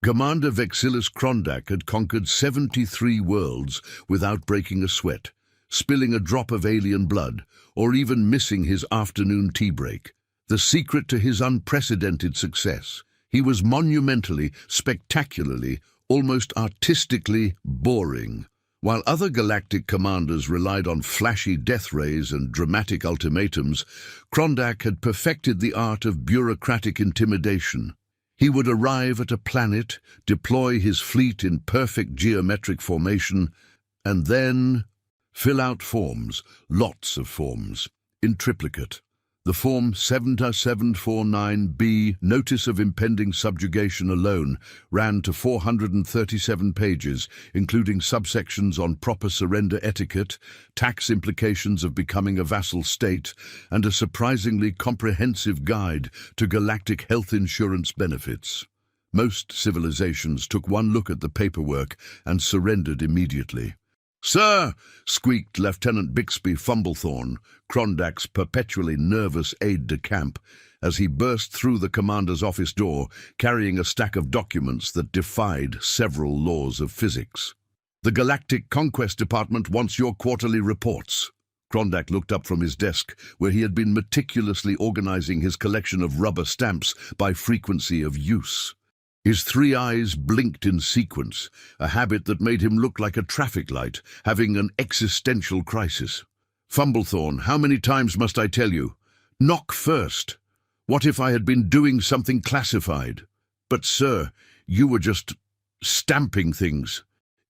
Commander Vexillus Krondak had conquered 73 worlds without breaking a sweat, spilling a drop of alien blood, or even missing his afternoon tea break. The secret to his unprecedented success: he was monumentally, spectacularly, almost artistically boring. While other galactic commanders relied on flashy death rays and dramatic ultimatums, Krondak had perfected the art of bureaucratic intimidation. He would arrive at a planet, deploy his fleet in perfect geometric formation, and then fill out forms, lots of forms, in triplicate. The Form 7749B, Notice of Impending Subjugation alone, ran to 437 pages, including subsections on proper surrender etiquette, tax implications of becoming a vassal state, and a surprisingly comprehensive guide to galactic health insurance benefits. Most civilizations took one look at the paperwork and surrendered immediately. "Sir," squeaked Lieutenant Bixby Fumblethorne, Krondak's perpetually nervous aide-de-camp, as he burst through the commander's office door, carrying a stack of documents that defied several laws of physics. "The Galactic Conquest Department wants your quarterly reports." Krondak looked up from his desk, where he had been meticulously organizing his collection of rubber stamps by frequency of use. His three eyes blinked in sequence, a habit that made him look like a traffic light, having an existential crisis. "Fumblethorne, how many times must I tell you? Knock first. What if I had been doing something classified?" "But, sir, you were just stamping things."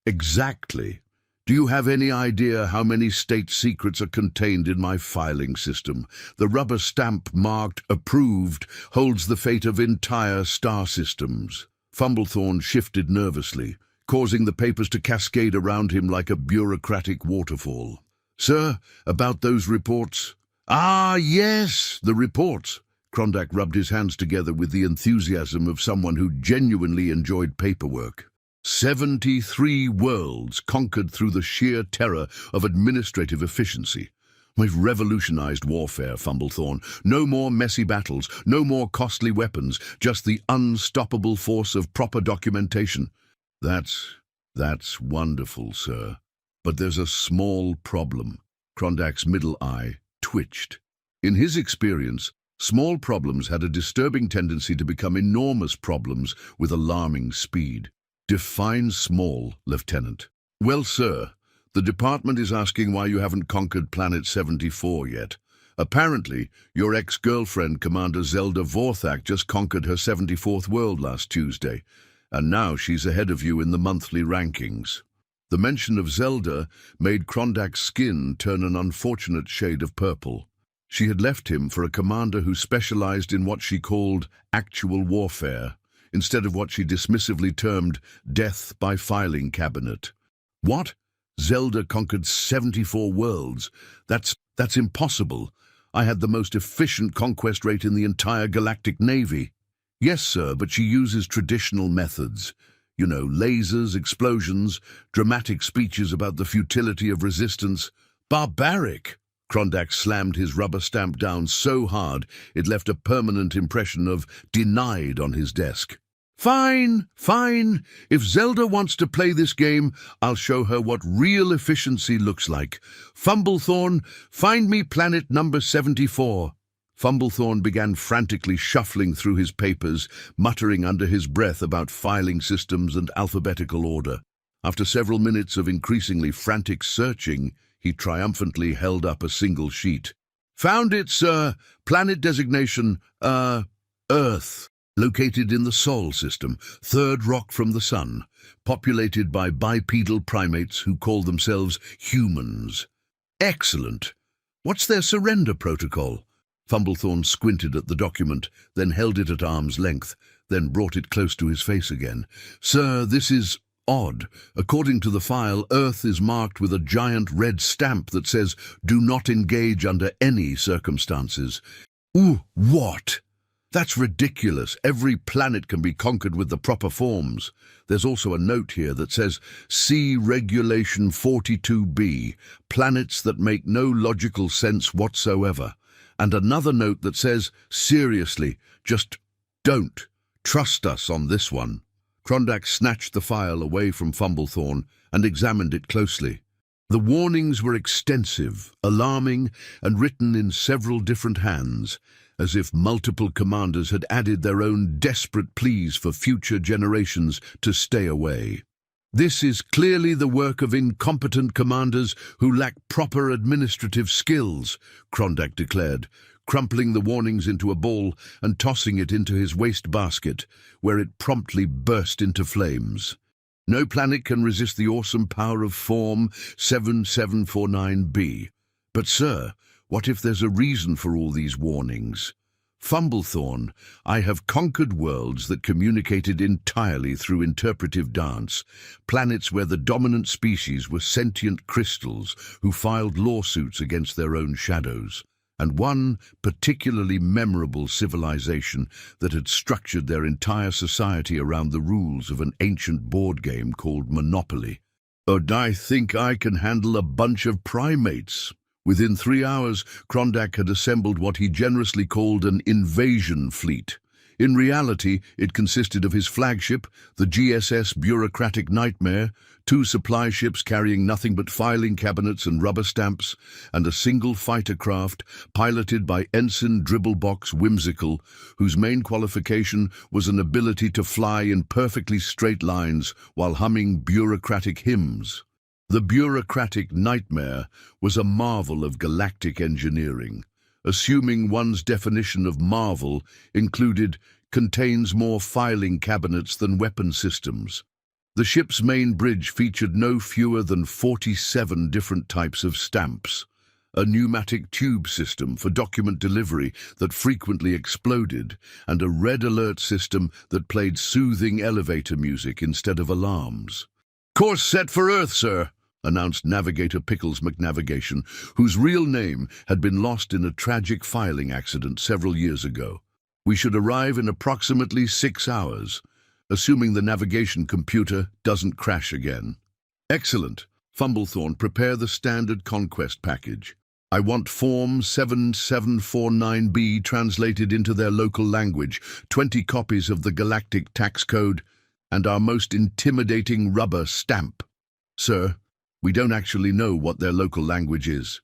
"Exactly. Do you have any idea how many state secrets are contained in my filing system? The rubber stamp marked approved holds the fate of entire star systems." Fumblethorne shifted nervously, causing the papers to cascade around him like a bureaucratic waterfall. "Sir, about those reports?" "Ah, yes, the reports." Krondak rubbed his hands together with the enthusiasm of someone who genuinely enjoyed paperwork. 73 worlds conquered through the sheer terror of administrative efficiency. We've revolutionized warfare, Fumblethorne. No more messy battles, no more costly weapons, just the unstoppable force of proper documentation. That's wonderful, sir. But there's a small problem. Krondak's middle eye twitched. In his experience, small problems had a disturbing tendency to become enormous problems with alarming speed. "Define small, Lieutenant." "Well, sir, the department is asking why you haven't conquered Planet 74 yet. Apparently, your ex-girlfriend, Commander Zelda Vorthak, just conquered her 74th world last Tuesday, and now she's ahead of you in the monthly rankings." The mention of Zelda made Krondak's skin turn an unfortunate shade of purple. She had left him for a commander who specialized in what she called actual warfare, instead of what she dismissively termed death by filing cabinet. "What? Zelda conquered 74 worlds? That's impossible. I had the most efficient conquest rate in the entire galactic navy." "Yes, sir, but she uses traditional methods. You know, lasers, explosions, dramatic speeches about the futility of resistance. Barbaric!" Krondak slammed his rubber stamp down so hard it left a permanent impression of denied on his desk. "Fine, fine. If Zelda wants to play this game, I'll show her what real efficiency looks like. Fumblethorne, find me planet number 74. Fumblethorne began frantically shuffling through his papers, muttering under his breath about filing systems and alphabetical order. After several minutes of increasingly frantic searching, he triumphantly held up a single sheet. "Found it, sir. Planet designation, Earth. Located in the Sol system, third rock from the sun, populated by bipedal primates who call themselves humans." "Excellent. What's their surrender protocol?" Fumblethorne squinted at the document, then held it at arm's length, then brought it close to his face again. "Sir, this is odd. According to the file, Earth is marked with a giant red stamp that says, 'Do not engage under any circumstances.'" "Ooh, what? That's ridiculous. Every planet can be conquered with the proper forms. There's also a note here that says, "See Regulation 42B, planets that make no logical sense whatsoever." And another note that says, "Seriously, just don't. Trust us on this one." Krondak snatched the file away from Fumblethorne and examined it closely. The warnings were extensive, alarming, and written in several different hands, as if multiple commanders had added their own desperate pleas for future generations to stay away. This is clearly the work of incompetent commanders who lack proper administrative skills, Krondak declared, crumpling the warnings into a ball and tossing it into his wastebasket, where it promptly burst into flames. No planet can resist the awesome power of Form 7749b. But, sir, what if there's a reason for all these warnings? Fumblethorne, I have conquered worlds that communicated entirely through interpretive dance, planets where the dominant species were sentient crystals who filed lawsuits against their own shadows, and one particularly memorable civilization that had structured their entire society around the rules of an ancient board game called Monopoly. But I think I can handle a bunch of primates. Within 3 hours, Krondak had assembled what he generously called an invasion fleet. In reality, it consisted of his flagship, the GSS Bureaucratic Nightmare, 2 supply ships carrying nothing but filing cabinets and rubber stamps, and a single fighter craft piloted by Ensign Dribblebox Whimsical, whose main qualification was an ability to fly in perfectly straight lines while humming bureaucratic hymns. The Bureaucratic Nightmare was a marvel of galactic engineering, assuming one's definition of marvel included contains more filing cabinets than weapon systems. The ship's main bridge featured no fewer than 47 different types of stamps, a pneumatic tube system for document delivery that frequently exploded, and a red alert system that played soothing elevator music instead of alarms. "Course set for Earth, sir," announced Navigator Pickles McNavigation, whose real name had been lost in a tragic filing accident several years ago. "We should arrive in approximately 6 hours, assuming the navigation computer doesn't crash again." "Excellent. Fumblethorne, prepare the standard conquest package. I want Form 7749b translated into their local language, 20 copies of the Galactic Tax Code, and our most intimidating rubber stamp." "Sir, we don't actually know what their local language is."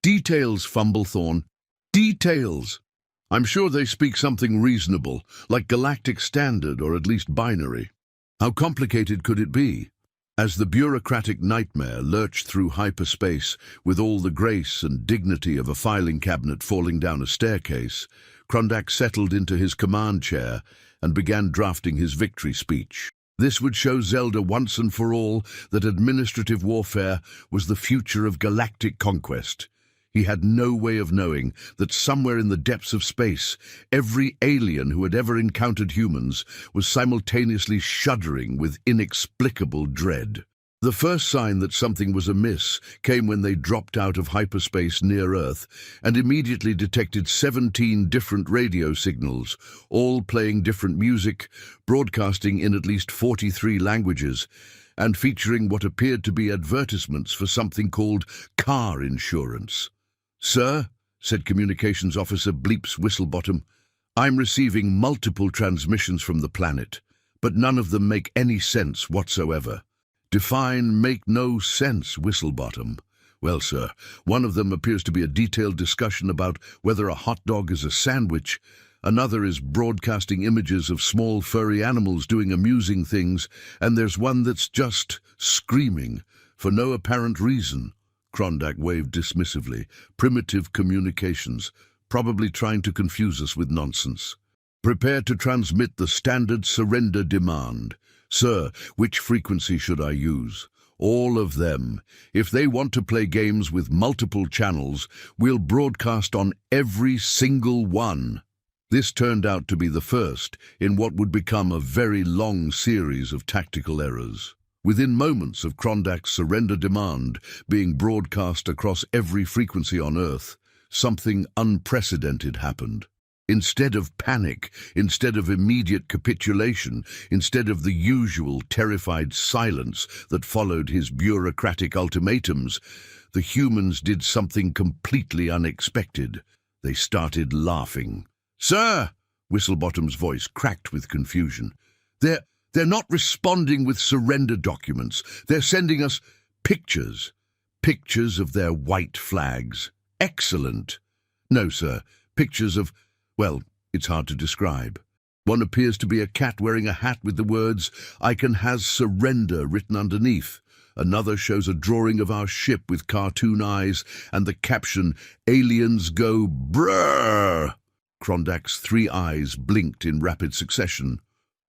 "Details, Fumblethorne. Details. I'm sure they speak something reasonable, like Galactic Standard or at least binary." "How complicated could it be?" As the Bureaucratic Nightmare lurched through hyperspace with all the grace and dignity of a filing cabinet falling down a staircase, Krondak settled into his command chair and began drafting his victory speech. This would show Zelda once and for all that administrative warfare was the future of galactic conquest. He had no way of knowing that somewhere in the depths of space, every alien who had ever encountered humans was simultaneously shuddering with inexplicable dread. The first sign that something was amiss came when they dropped out of hyperspace near Earth and immediately detected 17 different radio signals, all playing different music, broadcasting in at least 43 languages, and featuring what appeared to be advertisements for something called car insurance. "Sir," said Communications Officer Bleeps Whistlebottom, "I'm receiving multiple transmissions from the planet, but none of them make any sense whatsoever." "Define make no sense, Whistlebottom." "Well, sir, one of them appears to be a detailed discussion about whether a hot dog is a sandwich, another is broadcasting images of small furry animals doing amusing things, and there's one that's just screaming for no apparent reason." Krondak waved dismissively. "Primitive communications, probably trying to confuse us with nonsense." "Prepare to transmit the standard surrender demand." "Sir, which frequency should I use?" "All of them. If they want to play games with multiple channels, we'll broadcast on every single one." This turned out to be the first in what would become a very long series of tactical errors. Within moments of Krondak's surrender demand being broadcast across every frequency on Earth, something unprecedented happened. Instead of panic, instead of immediate capitulation, instead of the usual terrified silence that followed his bureaucratic ultimatums, the humans did something completely unexpected. They started laughing. "Sir!" Whistlebottom's voice cracked with confusion. They're not responding with surrender documents. They're sending us pictures. Pictures of their white flags. Excellent. No, sir. Pictures of, well, it's hard to describe. One appears to be a cat wearing a hat with the words, "I can has surrender" written underneath. Another shows a drawing of our ship with cartoon eyes and the caption, "Aliens go brrr." Krondak's 3 eyes blinked in rapid succession.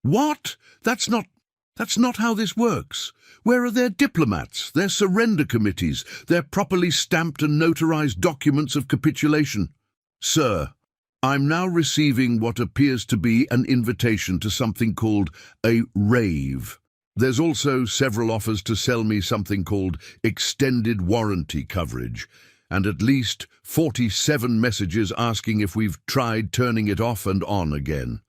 What? That's not how this works. Where are their diplomats, their surrender committees, their properly stamped and notarized documents of capitulation? Sir, I'm now receiving what appears to be an invitation to something called a rave. There's also several offers to sell me something called extended warranty coverage, and at least 47 messages asking if we've tried turning it off and on again.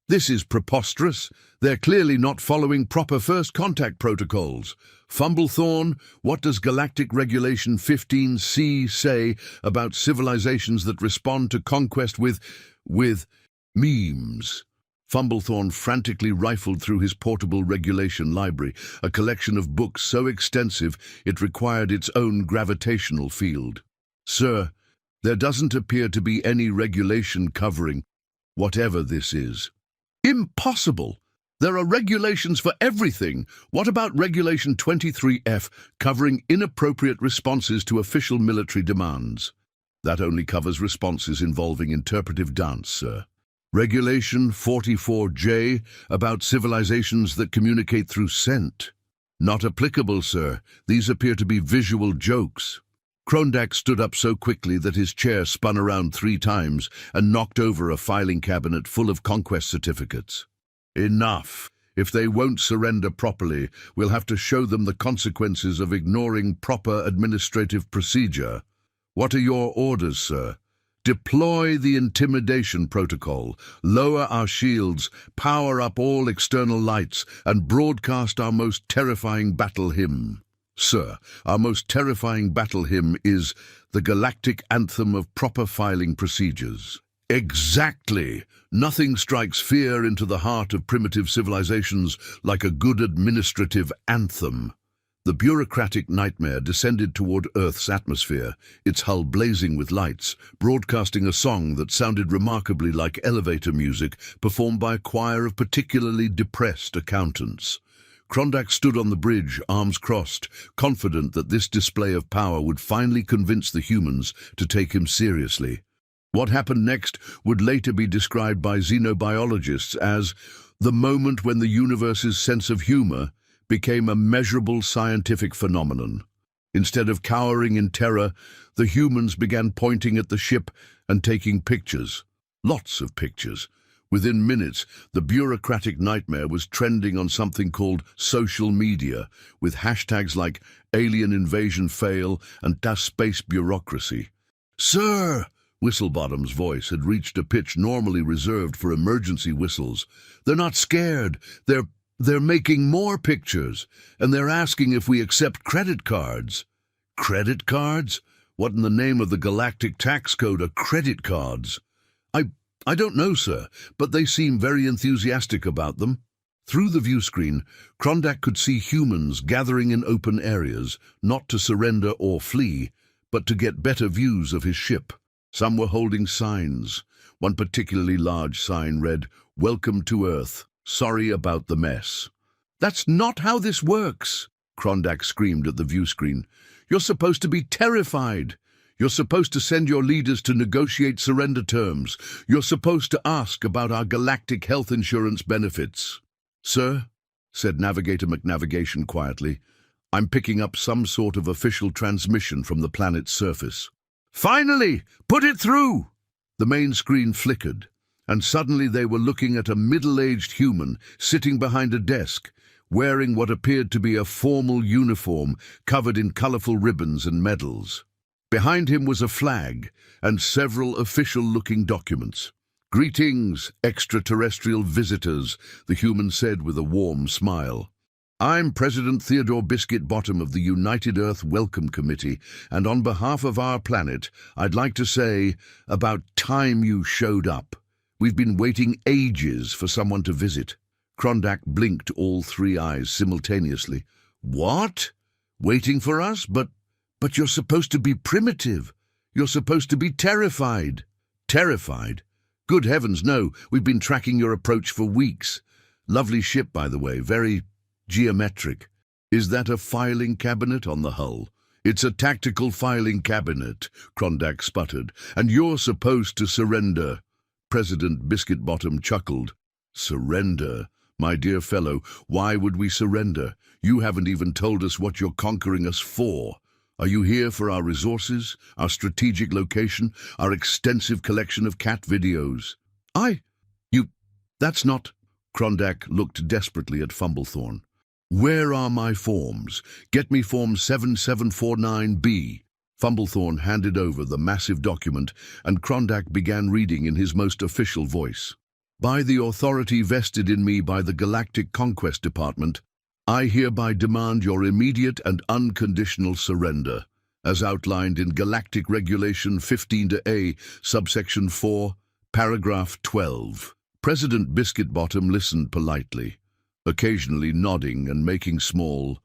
This is preposterous. They're clearly not following proper first contact protocols. Fumblethorn, what does Galactic Regulation 15C say about civilizations that respond to conquest with memes? Fumblethorn frantically rifled through his portable regulation library, a collection of books so extensive it required its own gravitational field. Sir, there doesn't appear to be any regulation covering whatever this is. Impossible! There are regulations for everything. What about Regulation 23F, covering inappropriate responses to official military demands? That only covers responses involving interpretive dance, sir. Regulation 44J, about civilizations that communicate through scent. Not applicable, sir. These appear to be visual jokes. Krondak stood up so quickly that his chair spun around 3 times and knocked over a filing cabinet full of conquest certificates. Enough. If they won't surrender properly, we'll have to show them the consequences of ignoring proper administrative procedure. What are your orders, sir? Deploy the intimidation protocol, lower our shields, power up all external lights, and broadcast our most terrifying battle hymn. Sir, our most terrifying battle hymn is the galactic anthem of proper filing procedures. Exactly! Nothing strikes fear into the heart of primitive civilizations like a good administrative anthem. The bureaucratic nightmare descended toward Earth's atmosphere, its hull blazing with lights, broadcasting a song that sounded remarkably like elevator music performed by a choir of particularly depressed accountants. Krondak stood on the bridge, arms crossed, confident that this display of power would finally convince the humans to take him seriously. What happened next would later be described by xenobiologists as the moment when the universe's sense of humor became a measurable scientific phenomenon. Instead of cowering in terror, the humans began pointing at the ship and taking pictures. Lots of pictures. Within minutes, the bureaucratic nightmare was trending on something called social media, with hashtags like alien invasion fail and das space bureaucracy. Sir! Whistlebottom's voice had reached a pitch normally reserved for emergency whistles. They're not scared. They're making more pictures, and they're asking if we accept credit cards. Credit cards? What in the name of the galactic tax code are credit cards? I don't know, sir, but they seem very enthusiastic about them. Through the viewscreen, Krondak could see humans gathering in open areas, not to surrender or flee, but to get better views of his ship. Some were holding signs. One particularly large sign read, "Welcome to Earth. Sorry about the mess." "That's not how this works," Krondak screamed at the viewscreen. "You're supposed to be terrified. You're supposed to send your leaders to negotiate surrender terms. You're supposed to ask about our galactic health insurance benefits." "Sir," said Navigator McNavigation quietly, "I'm picking up some sort of official transmission from the planet's surface." "Finally! Put it through!" The main screen flickered, and suddenly they were looking at a middle-aged human sitting behind a desk, wearing what appeared to be a formal uniform covered in colorful ribbons and medals. Behind him was a flag and several official-looking documents. "Greetings, extraterrestrial visitors," the human said with a warm smile. "I'm President Theodore Biscuit Bottom of the United Earth Welcome Committee, and on behalf of our planet, I'd like to say, about time you showed up. We've been waiting ages for someone to visit." Krondak blinked all three eyes simultaneously. What? Waiting for us? But you're supposed to be primitive. You're supposed to be terrified. Terrified? Good heavens, no. We've been tracking your approach for weeks. Lovely ship, by the way, very geometric. Is that a filing cabinet on the hull? It's a tactical filing cabinet, Krondak sputtered, and you're supposed to surrender. President Biscuit-Bottom chuckled. Surrender? My dear fellow, why would we surrender? You haven't even told us what you're conquering us for. Are you here for our resources, our strategic location, our extensive collection of cat videos? That's not... Krondak looked desperately at Fumblethorn. Where are my forms? Get me Form 7749B. Fumblethorn handed over the massive document, and Krondak began reading in his most official voice. By the authority vested in me by the Galactic Conquest Department, I hereby demand your immediate and unconditional surrender, as outlined in Galactic Regulation 15-A, subsection 4, paragraph 12. President Biscuit-Bottom listened politely, occasionally nodding and making small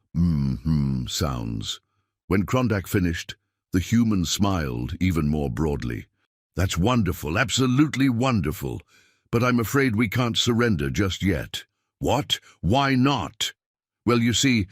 sounds. When Krondak finished, the human smiled even more broadly. That's wonderful, absolutely wonderful, but I'm afraid we can't surrender just yet. What? Why not? Well, you see,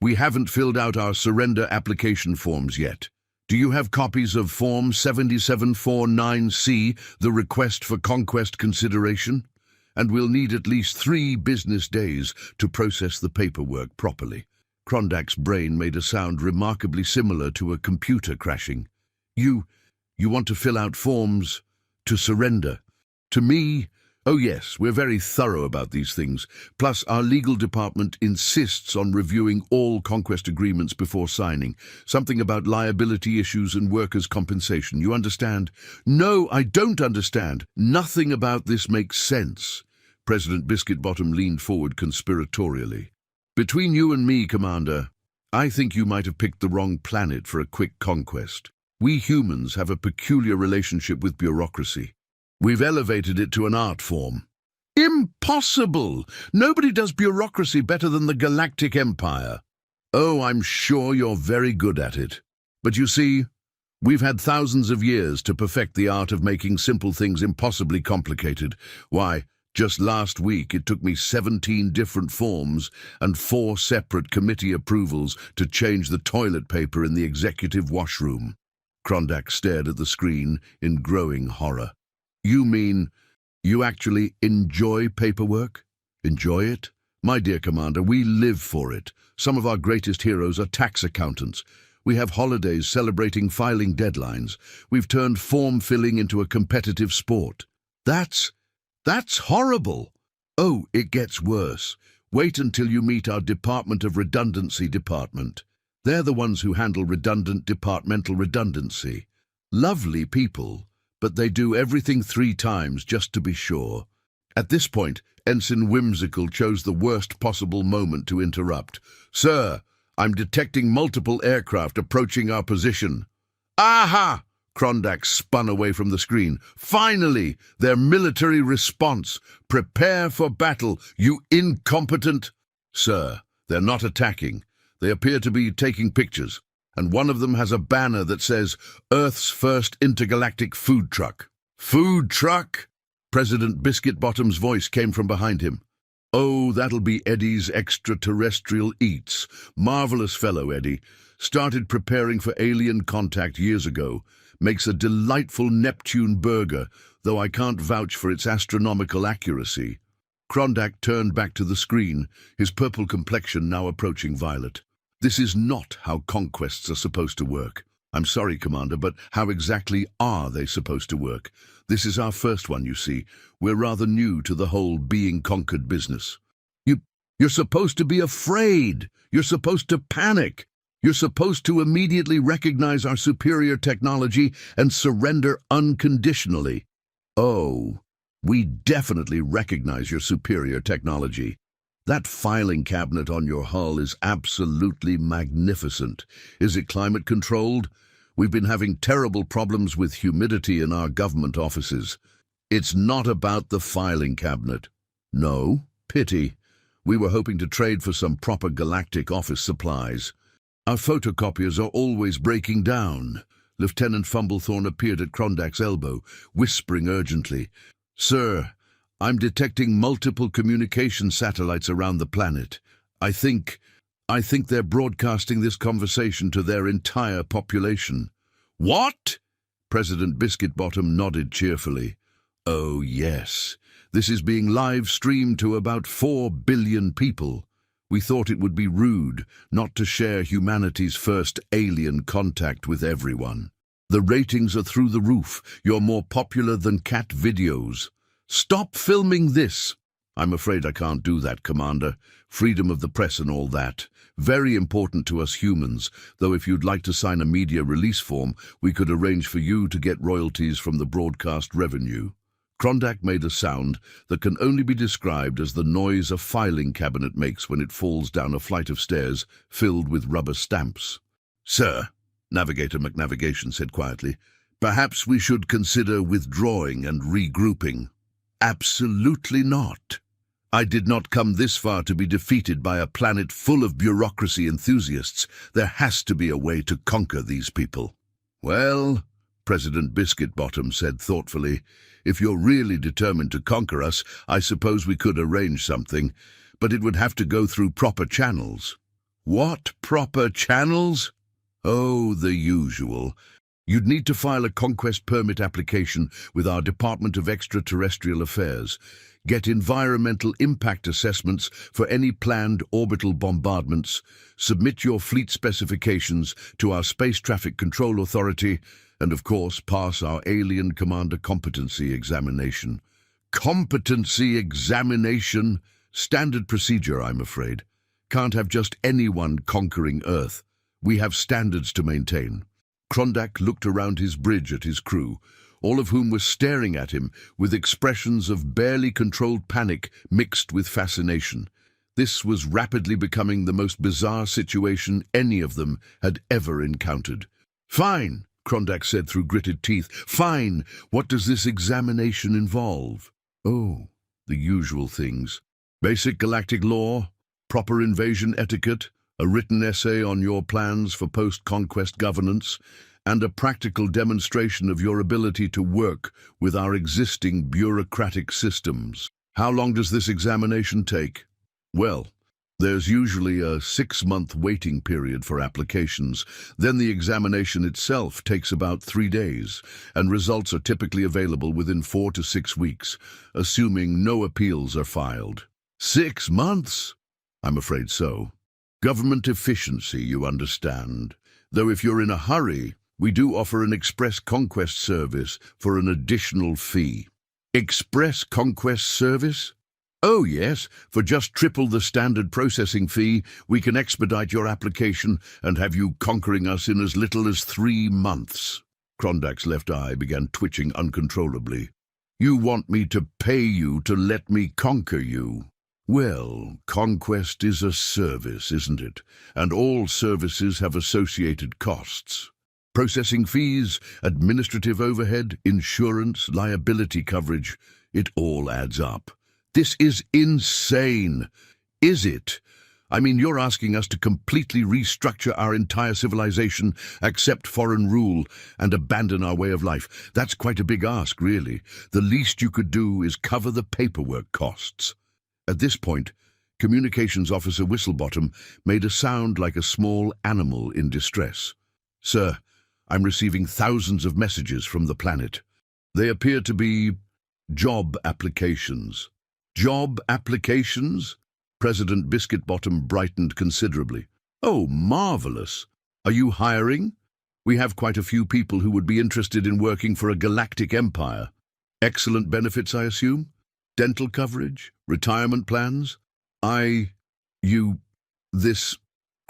we haven't filled out our surrender application forms yet. Do you have copies of Form 7749C, the request for conquest consideration? And we'll need at least 3 business days to process the paperwork properly. Krondak's brain made a sound remarkably similar to a computer crashing. You want to fill out forms to surrender? To me? Oh yes, we're very thorough about these things. Plus, our legal department insists on reviewing all conquest agreements before signing. Something about liability issues and workers' compensation. You understand? No, I don't understand. Nothing about this makes sense. President Biscuit-Bottom leaned forward conspiratorially. Between you and me, Commander, I think you might have picked the wrong planet for a quick conquest. We humans have a peculiar relationship with bureaucracy. We've elevated it to an art form. Impossible! Nobody does bureaucracy better than the Galactic Empire. Oh, I'm sure you're very good at it. But you see, we've had thousands of years to perfect the art of making simple things impossibly complicated. Why, just last week it took me 17 different forms and 4 separate committee approvals to change the toilet paper in the executive washroom. Krondak stared at the screen in growing horror. You mean you actually enjoy paperwork? Enjoy it? My dear Commander, we live for it. Some of our greatest heroes are tax accountants. We have holidays celebrating filing deadlines. We've turned form filling into a competitive sport. That's horrible. Oh, it gets worse. Wait until you meet our Department of Redundancy department. They're the ones who handle redundant departmental redundancy. Lovely people. But they do everything 3 times just to be sure. At this point, Ensign Whimsical chose the worst possible moment to interrupt. Sir, I'm detecting multiple aircraft approaching our position. Aha! Krondak spun away from the screen. Finally, their military response. Prepare for battle, you incompetent... Sir, they're not attacking. They appear to be taking pictures. And one of them has a banner that says, Earth's first intergalactic food truck. Food truck? President Biscuit-Bottom's voice came from behind him. Oh, that'll be Eddie's extraterrestrial eats. Marvelous fellow, Eddie. Started preparing for alien contact years ago. Makes a delightful Neptune burger, though I can't vouch for its astronomical accuracy. Krondak turned back to the screen, his purple complexion now approaching violet. This is not how conquests are supposed to work. I'm sorry, Commander, but how exactly are they supposed to work? This is our first one, you see. We're rather new to the whole being conquered business. You're supposed to be afraid. You're supposed to panic. You're supposed to immediately recognize our superior technology and surrender unconditionally. Oh, we definitely recognize your superior technology. That filing cabinet on your hull is absolutely magnificent. Is it climate-controlled? We've been having terrible problems with humidity in our government offices. It's not about the filing cabinet. No, pity. We were hoping to trade for some proper galactic office supplies. Our photocopiers are always breaking down. Lieutenant Fumblethorne appeared at Krondak's elbow, whispering urgently, "Sir, I'm detecting multiple communication satellites around the planet. I think they're broadcasting this conversation to their entire population." "What?" President Biscuitbottom nodded cheerfully. "Oh, yes. This is being live-streamed to about 4 billion people. We thought it would be rude not to share humanity's first alien contact with everyone. The ratings are through the roof. You're more popular than cat videos. Stop filming this." "I'm afraid I can't do that, Commander. Freedom of the press and all that. Very important to us humans, though if you'd like to sign a media release form, we could arrange for you to get royalties from the broadcast revenue." Krondak made a sound that can only be described as the noise a filing cabinet makes when it falls down a flight of stairs filled with rubber stamps. "Sir," Navigator McNavigation said quietly, "perhaps we should consider withdrawing and regrouping." "Absolutely not. I did not come this far to be defeated by a planet full of bureaucracy enthusiasts. There has to be a way to conquer these people." "Well," President Biscuitbottom said thoughtfully, "if you're really determined to conquer us, I suppose we could arrange something, but it would have to go through proper channels." "What proper channels?" "Oh, the usual. You'd need to file a conquest permit application with our Department of Extraterrestrial Affairs, get environmental impact assessments for any planned orbital bombardments, submit your fleet specifications to our Space Traffic Control Authority, and of course pass our Alien Commander Competency Examination." "Competency examination? Standard procedure, I'm afraid. Can't have just anyone conquering Earth. We have standards to maintain." Krondak looked around his bridge at his crew, all of whom were staring at him with expressions of barely controlled panic mixed with fascination. This was rapidly becoming the most bizarre situation any of them had ever encountered. "Fine," Krondak said through gritted teeth. "Fine. What does this examination involve?" "Oh, the usual things. Basic galactic law, proper invasion etiquette, a written essay on your plans for post-conquest governance, and a practical demonstration of your ability to work with our existing bureaucratic systems." "How long does this examination take?" "Well, there's usually a 6-month waiting period for applications. Then the examination itself takes about 3 days, and results are typically available within 4 to 6 weeks, assuming no appeals are filed." 6 months? "I'm afraid so. Government efficiency, you understand. Though if you're in a hurry, we do offer an express conquest service for an additional fee." "Express conquest service?" "Oh yes, for just triple the standard processing fee, we can expedite your application and have you conquering us in as little as 3 months. Krondak's left eye began twitching uncontrollably. "You want me to pay you to let me conquer you?" "Well, conquest is a service, isn't it? And all services have associated costs. Processing fees, administrative overhead, insurance, liability coverage, it all adds up." "This is insane." "Is it? I mean, you're asking us to completely restructure our entire civilization, accept foreign rule, and abandon our way of life. That's quite a big ask, really. The least you could do is cover the paperwork costs." At this point, Communications Officer Whistlebottom made a sound like a small animal in distress. "Sir, I'm receiving thousands of messages from the planet. They appear to be job applications." "Job applications?" President Biscuitbottom brightened considerably. "Oh, marvelous. Are you hiring? We have quite a few people who would be interested in working for a galactic empire. Excellent benefits, I assume? Dental coverage? Retirement plans? This..."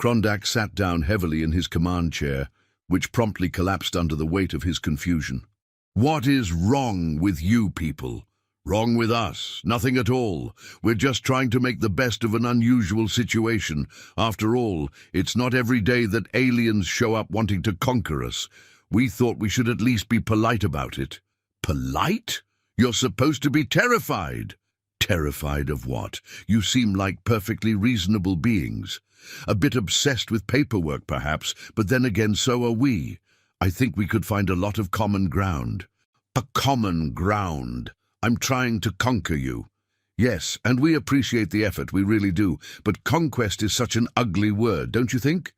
Krondak sat down heavily in his command chair, which promptly collapsed under the weight of his confusion. "What is wrong with you people?" "Wrong with us? Nothing at all. We're just trying to make the best of an unusual situation. After all, it's not every day that aliens show up wanting to conquer us. We thought we should at least be polite about it." "Polite? You're supposed to be terrified." Terrified of what? You seem like perfectly reasonable beings. A bit obsessed with paperwork, perhaps, but then again, so are we. I think we could find a lot of common ground. A common ground. I'm trying to conquer you. Yes, and we appreciate the effort, we really do, but conquest is such an ugly word, don't you think?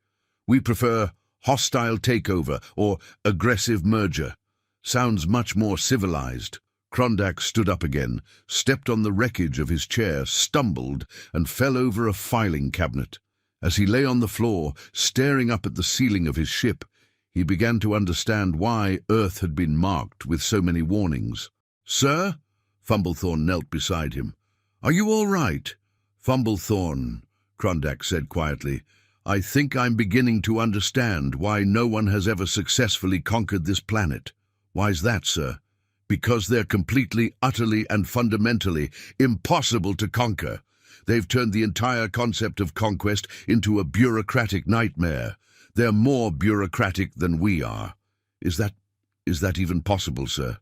We prefer hostile takeover or aggressive merger. Sounds much more civilized. Krondak stood up again, stepped on the wreckage of his chair, stumbled, and fell over a filing cabinet. As he lay on the floor, staring up at the ceiling of his ship, he began to understand why Earth had been marked with so many warnings. "Sir?" Fumblethorne knelt beside him. "Are you all right?" "Fumblethorne," Krondak said quietly, "I think I'm beginning to understand why no one has ever successfully conquered this planet." "Why's that, sir?" "Because they're completely, utterly, and fundamentally impossible to conquer. They've turned the entire concept of conquest into a bureaucratic nightmare. They're more bureaucratic than we are." Is that even possible, sir?"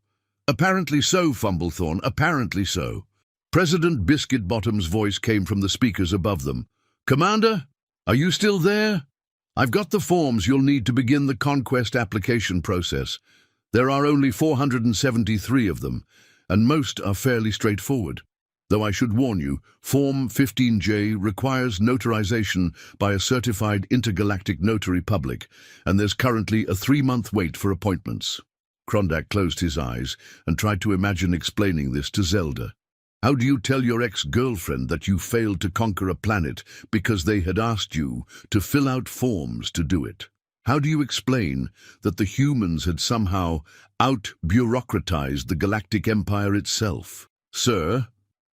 "Apparently so, Fumblethorne, apparently so." President Biscuit-Bottom's voice came from the speakers above them. "Commander, are you still there? I've got the forms you'll need to begin the conquest application process. There are only 473 of them, and most are fairly straightforward. Though I should warn you, Form 15J requires notarization by a certified intergalactic notary public, and there's currently a 3-month wait for appointments." Krondak closed his eyes and tried to imagine explaining this to Zelda. "How do you tell your ex-girlfriend that you failed to conquer a planet because they had asked you to fill out forms to do it? How do you explain that the humans had somehow out-bureaucratized the galactic empire itself?" "Sir,"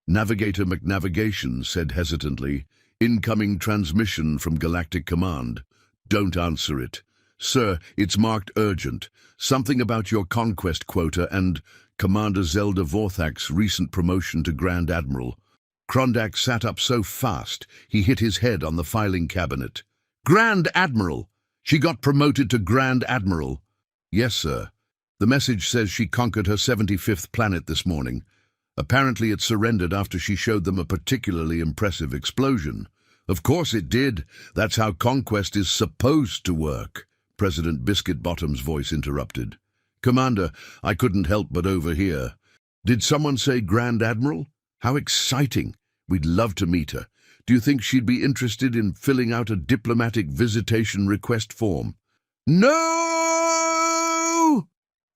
Navigator McNavigation said hesitantly, "incoming transmission from Galactic Command." "Don't answer it." "Sir, it's marked urgent. Something about your conquest quota and Commander Zelda Vorthak's recent promotion to Grand Admiral." Krondak sat up so fast he hit his head on the filing cabinet. "Grand Admiral! She got promoted to Grand Admiral." "Yes, sir. The message says she conquered her 75th planet this morning. Apparently it surrendered after she showed them a particularly impressive explosion." "Of course it did. That's how conquest is supposed to work," President Biscuit-Bottom's voice interrupted. "Commander, I couldn't help but overhear. Did someone say Grand Admiral? How exciting. We'd love to meet her. Do you think she'd be interested in filling out a diplomatic visitation request form?" "No!"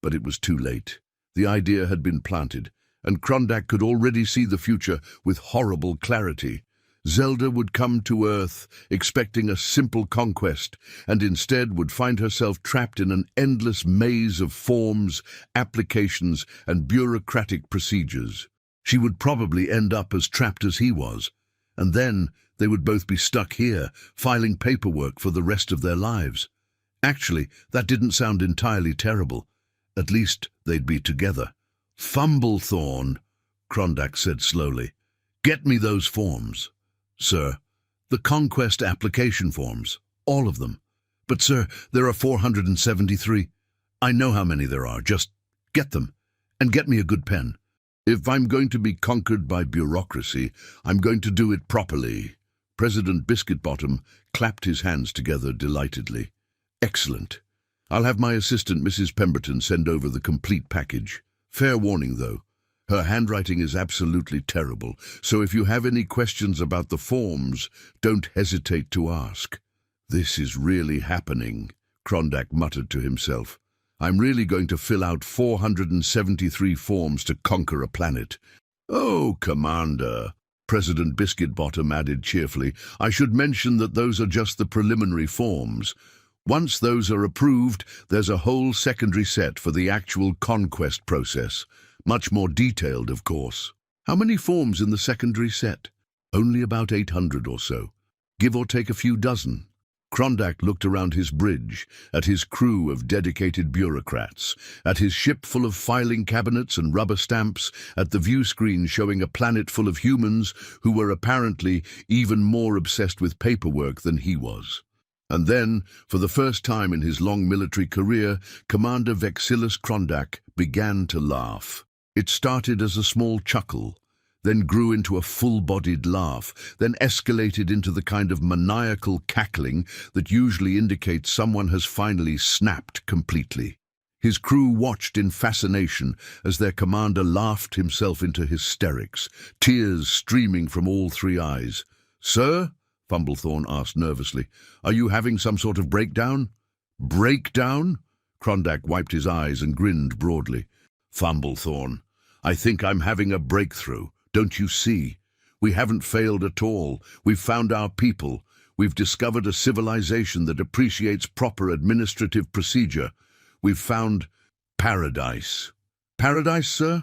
But it was too late. The idea had been planted, and Krondak could already see the future with horrible clarity. Zelda would come to Earth expecting a simple conquest, and instead would find herself trapped in an endless maze of forms, applications, and bureaucratic procedures. She would probably end up as trapped as he was, and then they would both be stuck here, filing paperwork for the rest of their lives. Actually, that didn't sound entirely terrible. At least they'd be together. "Fumblethorne," Krondak said slowly, "get me those forms." "Sir, the conquest application forms, all of them." "But sir, there are 473. "I know how many there are, just get them, and get me a good pen. If I'm going to be conquered by bureaucracy, I'm going to do it properly." President Biscuit-Bottom clapped his hands together delightedly. "Excellent. I'll have my assistant, Mrs. Pemberton, send over the complete package. Fair warning, though. Her handwriting is absolutely terrible, so if you have any questions about the forms, don't hesitate to ask." "This is really happening," Krondak muttered to himself. "I'm really going to fill out 473 forms to conquer a planet." "Oh, Commander," President Biscuit-Bottom added cheerfully, "I should mention that those are just the preliminary forms. Once those are approved, there's a whole secondary set for the actual conquest process. Much more detailed, of course." "How many forms in the secondary set?" "Only about 800 or so. Give or take a few dozen." Krondak looked around his bridge, at his crew of dedicated bureaucrats, at his ship full of filing cabinets and rubber stamps, at the view screen showing a planet full of humans who were apparently even more obsessed with paperwork than he was. And then, for the first time in his long military career, Commander Vexillus Krondak began to laugh. It started as a small chuckle, then grew into a full-bodied laugh, then escalated into the kind of maniacal cackling that usually indicates someone has finally snapped completely. His crew watched in fascination as their commander laughed himself into hysterics, tears streaming from all three eyes. "Sir?" Fumblethorne asked nervously. "Are you having some sort of breakdown?" "Breakdown?" Crondac wiped his eyes and grinned broadly. "Fumblethorne, I think I'm having a breakthrough. Don't you see? We haven't failed at all. We've found our people. We've discovered a civilization that appreciates proper administrative procedure. We've found paradise." "Paradise, sir?"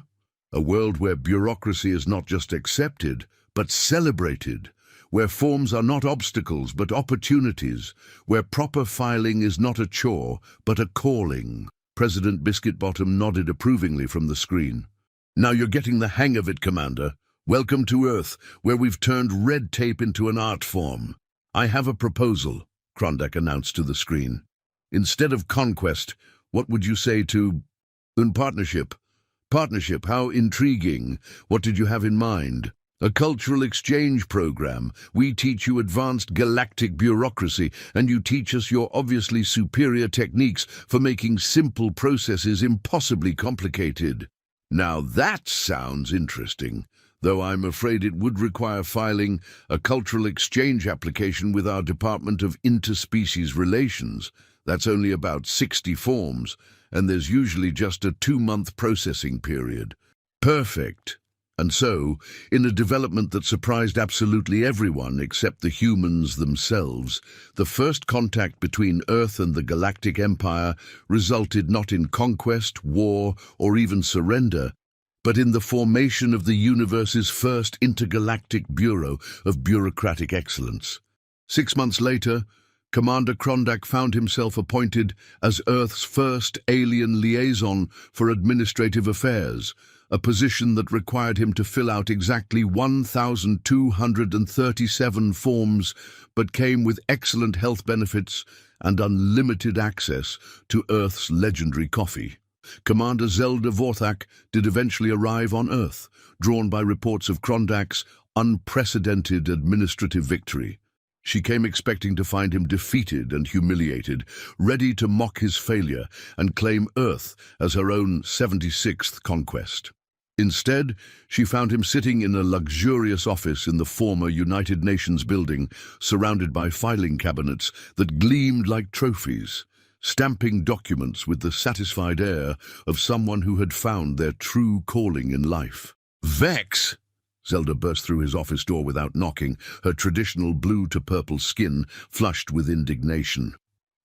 "A world where bureaucracy is not just accepted, but celebrated. Where forms are not obstacles, but opportunities. Where proper filing is not a chore, but a calling." President Biscuitbottom nodded approvingly from the screen. "Now you're getting the hang of it, Commander. Welcome to Earth, where we've turned red tape into an art form. I have a proposal," Crondac announced to the screen. "Instead of conquest, what would you say to partnership? Partnership, how intriguing. What did you have in mind?" "A cultural exchange program. We teach you advanced galactic bureaucracy, and you teach us your obviously superior techniques for making simple processes impossibly complicated." "Now that sounds interesting, though I'm afraid it would require filing a cultural exchange application with our Department of Interspecies Relations. That's only about 60 forms, and there's usually just a 2-month processing period." "Perfect." And so, in a development that surprised absolutely everyone except the humans themselves, the first contact between Earth and the Galactic Empire resulted not in conquest, war, or even surrender, but in the formation of the universe's first intergalactic bureau of bureaucratic excellence. 6 months later, Commander Crondac found himself appointed as Earth's first alien liaison for administrative affairs, a position that required him to fill out exactly 1,237 forms, but came with excellent health benefits and unlimited access to Earth's legendary coffee. Commander Zelda Vorthak did eventually arrive on Earth, drawn by reports of Crondac's unprecedented administrative victory. She came expecting to find him defeated and humiliated, ready to mock his failure and claim Earth as her own 76th conquest. Instead, she found him sitting in a luxurious office in the former United Nations building, surrounded by filing cabinets that gleamed like trophies, stamping documents with the satisfied air of someone who had found their true calling in life. "Vex!" Zelda burst through his office door without knocking, her traditional blue-to-purple skin flushed with indignation.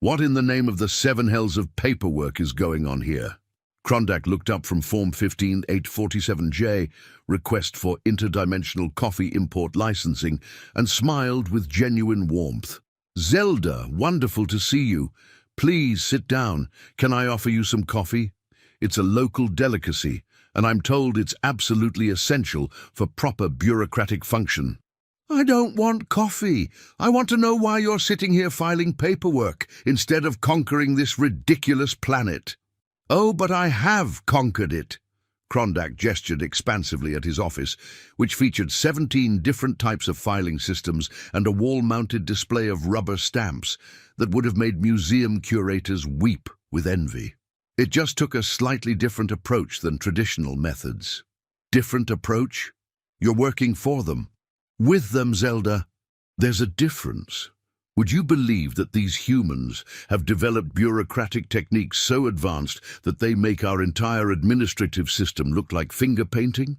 "What in the name of the 7 hells of paperwork is going on here?" Crondac looked up from Form 15847J, request for interdimensional coffee import licensing, and smiled with genuine warmth. "Zelda, wonderful to see you. Please sit down. Can I offer you some coffee? It's a local delicacy, and I'm told it's absolutely essential for proper bureaucratic function." "I don't want coffee. I want to know why you're sitting here filing paperwork instead of conquering this ridiculous planet." "Oh, but I have conquered it." Crondac gestured expansively at his office, which featured 17 different types of filing systems and a wall-mounted display of rubber stamps that would have made museum curators weep with envy. It just took a slightly different approach than traditional methods. Different approach? You're working for them. With them, Zelda. There's a difference. Would you believe that these humans have developed bureaucratic techniques so advanced that they make our entire administrative system look like finger painting?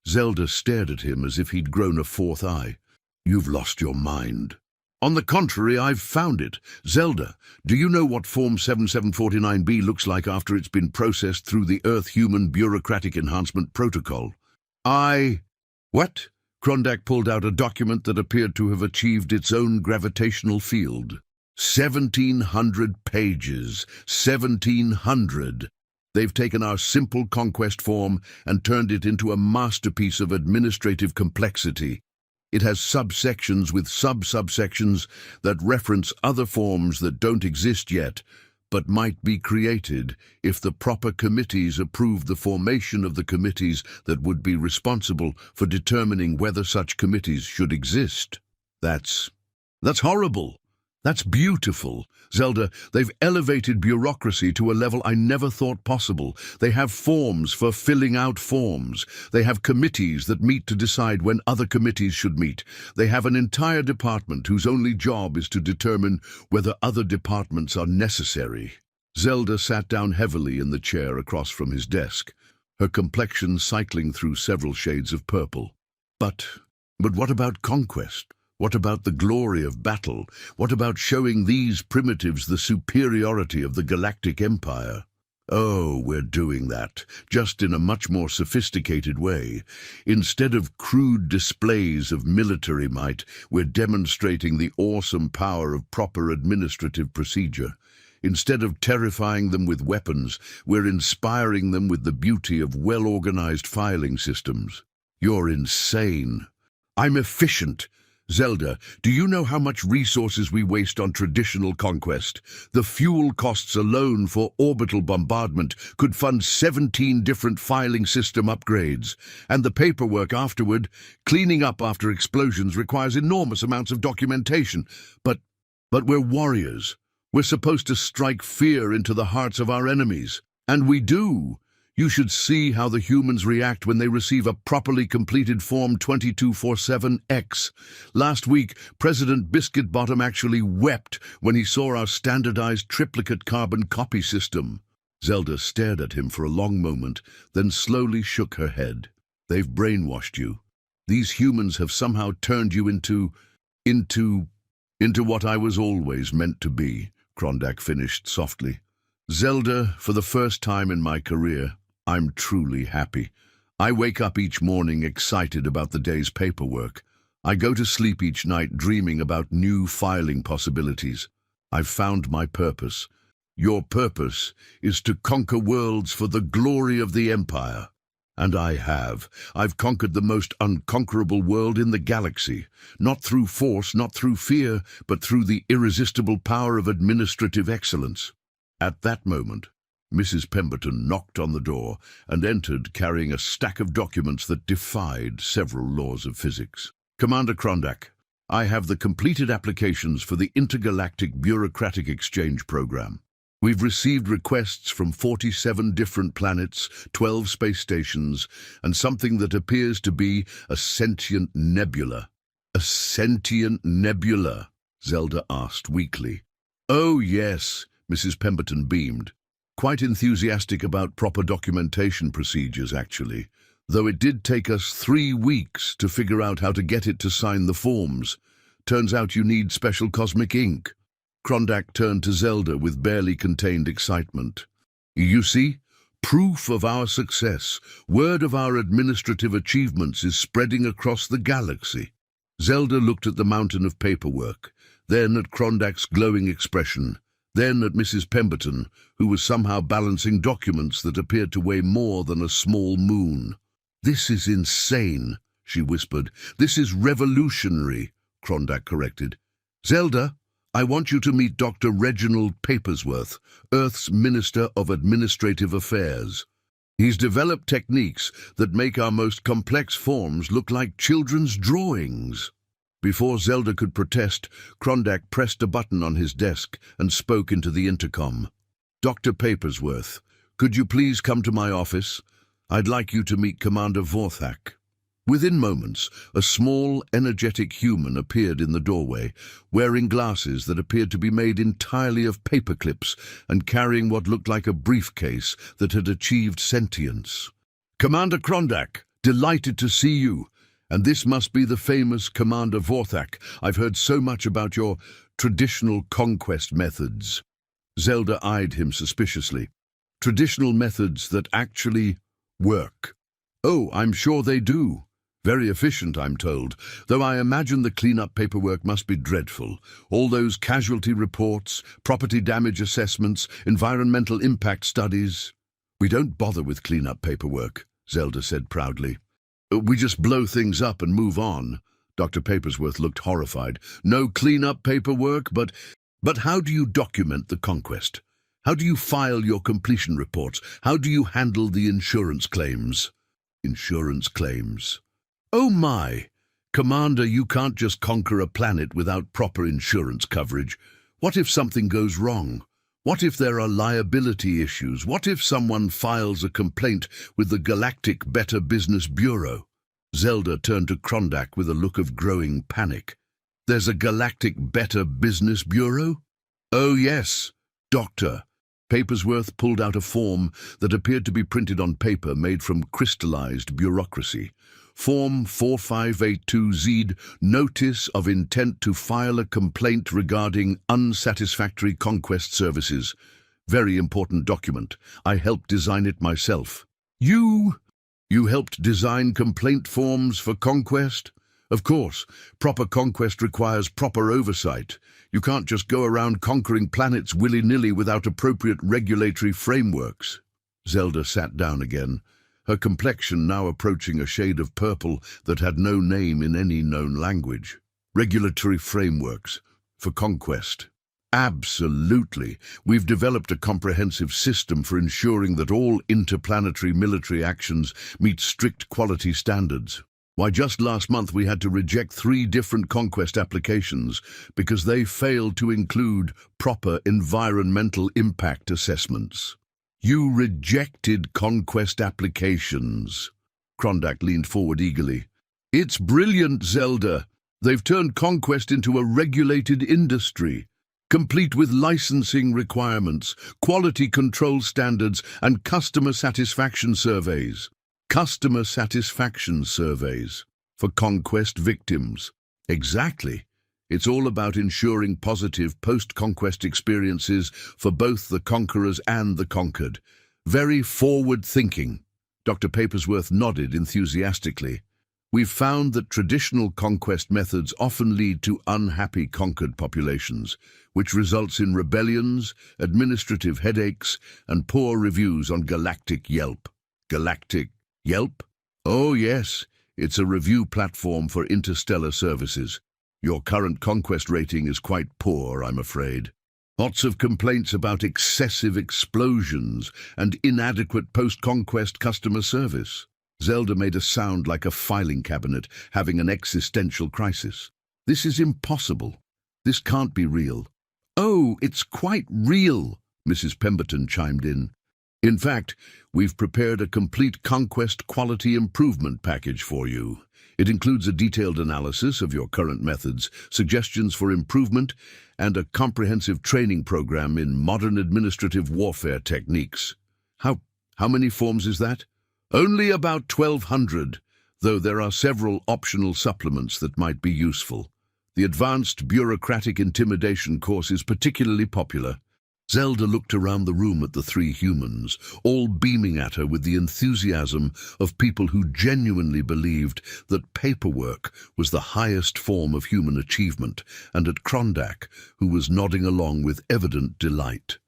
Zelda stared at him as if he'd grown a fourth eye. "You've lost your mind." "On the contrary, I've found it. Zelda, do you know what Form 7749B looks like after it's been processed through the Earth-Human Bureaucratic Enhancement Protocol?" What? Crondac pulled out a document that appeared to have achieved its own gravitational field. 1,700 pages. 1,700. They've taken our simple conquest form and turned it into a masterpiece of administrative complexity. It has subsections with sub-subsections that reference other forms that don't exist yet, but might be created if the proper committees approved the formation of the committees that would be responsible for determining whether such committees should exist. That's horrible. That's beautiful. Zelda, they've elevated bureaucracy to a level I never thought possible. They have forms for filling out forms. They have committees that meet to decide when other committees should meet. They have an entire department whose only job is to determine whether other departments are necessary. Zelda sat down heavily in the chair across from his desk, her complexion cycling through several shades of purple. But what about conquest? What about the glory of battle? What about showing these primitives the superiority of the galactic empire? Oh, we're doing that, just in a much more sophisticated way. Instead of crude displays of military might, we're demonstrating the awesome power of proper administrative procedure. Instead of terrifying them with weapons, we're inspiring them with the beauty of well-organized filing systems. You're insane. I'm efficient. Zelda, do you know how much resources we waste on traditional conquest? The fuel costs alone for orbital bombardment could fund 17 different filing system upgrades. And the paperwork afterward, cleaning up after explosions, requires enormous amounts of documentation. But we're warriors. We're supposed to strike fear into the hearts of our enemies. And we do. You should see how the humans react when they receive a properly completed Form 2247X. Last week, President Biscuit-Bottom actually wept when he saw our standardized triplicate carbon copy system. Zelda stared at him for a long moment, then slowly shook her head. They've brainwashed you. These humans have somehow turned you into what I was always meant to be, Krondak finished softly. Zelda, for the first time in my career, I'm truly happy. I wake up each morning excited about the day's paperwork. I go to sleep each night dreaming about new filing possibilities. I've found my purpose. Your purpose is to conquer worlds for the glory of the Empire. And I have. I've conquered the most unconquerable world in the galaxy. Not through force, not through fear, but through the irresistible power of administrative excellence. At that moment, Mrs. Pemberton knocked on the door and entered carrying a stack of documents that defied several laws of physics. Commander Krondak, I have the completed applications for the Intergalactic Bureaucratic Exchange Program. We've received requests from 47 different planets, 12 space stations, and something that appears to be a sentient nebula. A sentient nebula? Zelda asked weakly. Oh, yes, Mrs. Pemberton beamed. Quite enthusiastic about proper documentation procedures, actually, though it did take us 3 weeks to figure out how to get it to sign the forms. Turns out you need special cosmic ink. Krondak turned to Zelda with barely contained excitement. You see? Proof of our success. Word of our administrative achievements is spreading across the galaxy. Zelda looked at the mountain of paperwork, then at Krondak's glowing expression, then at Mrs. Pemberton, who was somehow balancing documents that appeared to weigh more than a small moon. This is insane, she whispered. This is revolutionary, Krondak corrected. Zelda, I want you to meet Dr. Reginald Papersworth, Earth's Minister of Administrative Affairs. He's developed techniques that make our most complex forms look like children's drawings. Before Zelda could protest, Krondak pressed a button on his desk and spoke into the intercom. Dr. Papersworth, could you please come to my office? I'd like you to meet Commander Vorthak. Within moments, a small, energetic human appeared in the doorway, wearing glasses that appeared to be made entirely of paperclips and carrying what looked like a briefcase that had achieved sentience. Commander Krondak, delighted to see you. And this must be the famous Commander Vorthak. I've heard so much about your traditional conquest methods. Zelda eyed him suspiciously. Traditional methods that actually work. Oh, I'm sure they do. Very efficient, I'm told, though I imagine the clean-up paperwork must be dreadful. All those casualty reports, property damage assessments, environmental impact studies. We don't bother with clean-up paperwork, Zelda said proudly. We just blow things up and move on. Dr. Papersworth looked horrified. No clean-up paperwork, but how do you document the conquest? How do you file your completion reports? How do you handle the insurance claims? Insurance claims. Oh my! Commander, you can't just conquer a planet without proper insurance coverage. What if something goes wrong? What if there are liability issues? What if someone files a complaint with the Galactic Better Business Bureau? Zelda turned to Krondak with a look of growing panic. There's a Galactic Better Business Bureau? Oh yes, Doctor. Papersworth pulled out a form that appeared to be printed on paper made from crystallized bureaucracy. Form 4582Z, Notice of Intent to File a Complaint Regarding Unsatisfactory Conquest Services. Very important document. I helped design it myself. You helped design complaint forms for Conquest? Of course, proper conquest requires proper oversight. You can't just go around conquering planets willy-nilly without appropriate regulatory frameworks. Zelda sat down again, her complexion now approaching a shade of purple that had no name in any known language. Regulatory frameworks for conquest. Absolutely. We've developed a comprehensive system for ensuring that all interplanetary military actions meet strict quality standards. Why, just last month we had to reject 3 different conquest applications because they failed to include proper environmental impact assessments. You rejected conquest applications. Krondak leaned forward eagerly. It's brilliant, Zelda. They've turned conquest into a regulated industry, complete with licensing requirements, quality control standards, and customer satisfaction surveys. Customer satisfaction surveys for conquest victims. Exactly. It's all about ensuring positive post-conquest experiences for both the conquerors and the conquered. Very forward-thinking. Dr. Papersworth nodded enthusiastically. We've found that traditional conquest methods often lead to unhappy conquered populations, which results in rebellions, administrative headaches, and poor reviews on Galactic Yelp. Galactic Yelp? Oh yes, it's a review platform for interstellar services. Your current conquest rating is quite poor, I'm afraid. Lots of complaints about excessive explosions and inadequate post-conquest customer service. Zelda made a sound like a filing cabinet having an existential crisis. This is impossible. This can't be real. Oh, it's quite real, Mrs. Pemberton chimed in. In fact, we've prepared a complete conquest quality improvement package for you. It includes a detailed analysis of your current methods, suggestions for improvement, and a comprehensive training program in modern administrative warfare techniques. How many forms is that? Only about 1,200, though there are several optional supplements that might be useful. The Advanced Bureaucratic Intimidation course is particularly popular. Zelda looked around the room at the 3 humans, all beaming at her with the enthusiasm of people who genuinely believed that paperwork was the highest form of human achievement, and at Krondak, who was nodding along with evident delight.